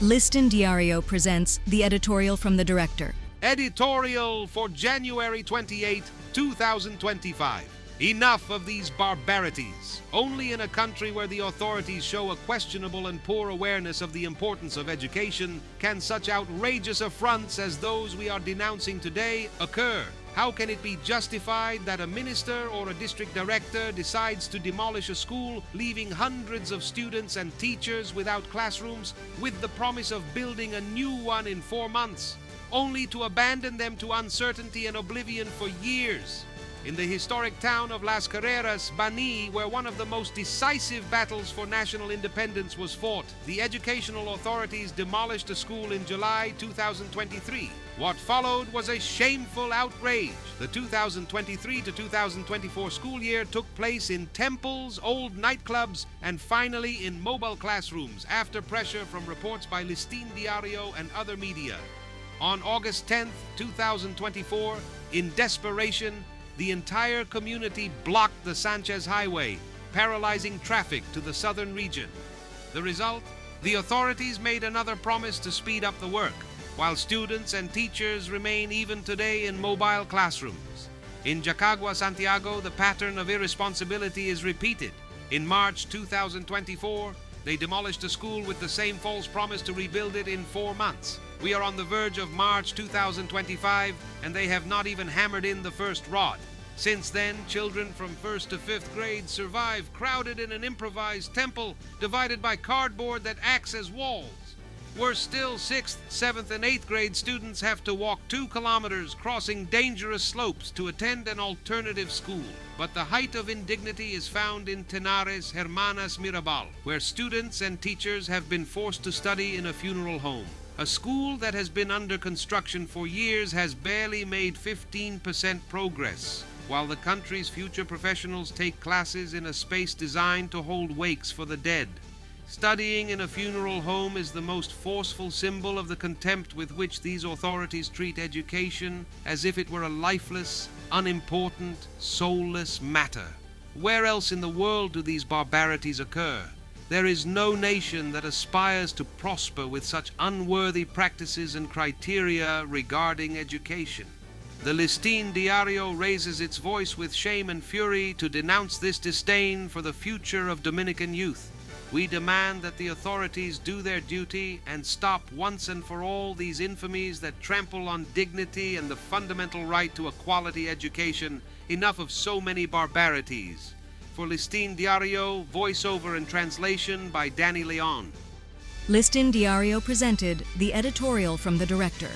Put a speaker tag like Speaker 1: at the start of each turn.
Speaker 1: Listin Diario presents the editorial from the director.
Speaker 2: Editorial for January 28, 2025. Enough of these barbarities. Only in a country where the authorities show a questionable and poor awareness of the importance of education can such outrageous affronts as those we are denouncing today occur. How can it be justified that a minister or a district director decides to demolish a school, leaving hundreds of students and teachers without classrooms, with the promise of building a new one in 4 months, only to abandon them to uncertainty and oblivion for years? In the historic town of Las Carreras, Bani, where one of the most decisive battles for national independence was fought, the educational authorities demolished a school in July 2023. What followed was a shameful outrage. The 2023 to 2024 school year took place in temples, old nightclubs, and finally in mobile classrooms after pressure from reports by Listin Diario and other media. On August 10, 2024, in desperation, the entire community blocked the Sanchez Highway, paralyzing traffic to the southern region. The result? The authorities made another promise to speed up the work, while students and teachers remain even today in mobile classrooms. In Jacagua, Santiago, the pattern of irresponsibility is repeated. In March 2024, they demolished a school with the same false promise to rebuild it in 4 months. We are on the verge of March 2025, and they have not even hammered in the first rod. Since then, children from 1st to 5th grade survive crowded in an improvised temple divided by cardboard that acts as walls. Worse still, 6th, 7th, and 8th grade students have to walk 2 kilometers crossing dangerous slopes to attend an alternative school. But the height of indignity is found in Tenares Hermanas Mirabal, where students and teachers have been forced to study in a funeral home. A school that has been under construction for years has barely made 15% progress, while the country's future professionals take classes in a space designed to hold wakes for the dead. Studying in a funeral home is the most forceful symbol of the contempt with which these authorities treat education, as if it were a lifeless, unimportant, soulless matter. Where else in the world do these barbarities occur? There is no nation that aspires to prosper with such unworthy practices and criteria regarding education. The Listin Diario raises its voice with shame and fury to denounce this disdain for the future of Dominican youth. We demand that the authorities do their duty and stop once and for all these infamies that trample on dignity and the fundamental right to a quality education. Enough of so many barbarities. For Listin Diario, voiceover and translation by Danny Leon.
Speaker 1: Listin Diario presented the editorial from the director.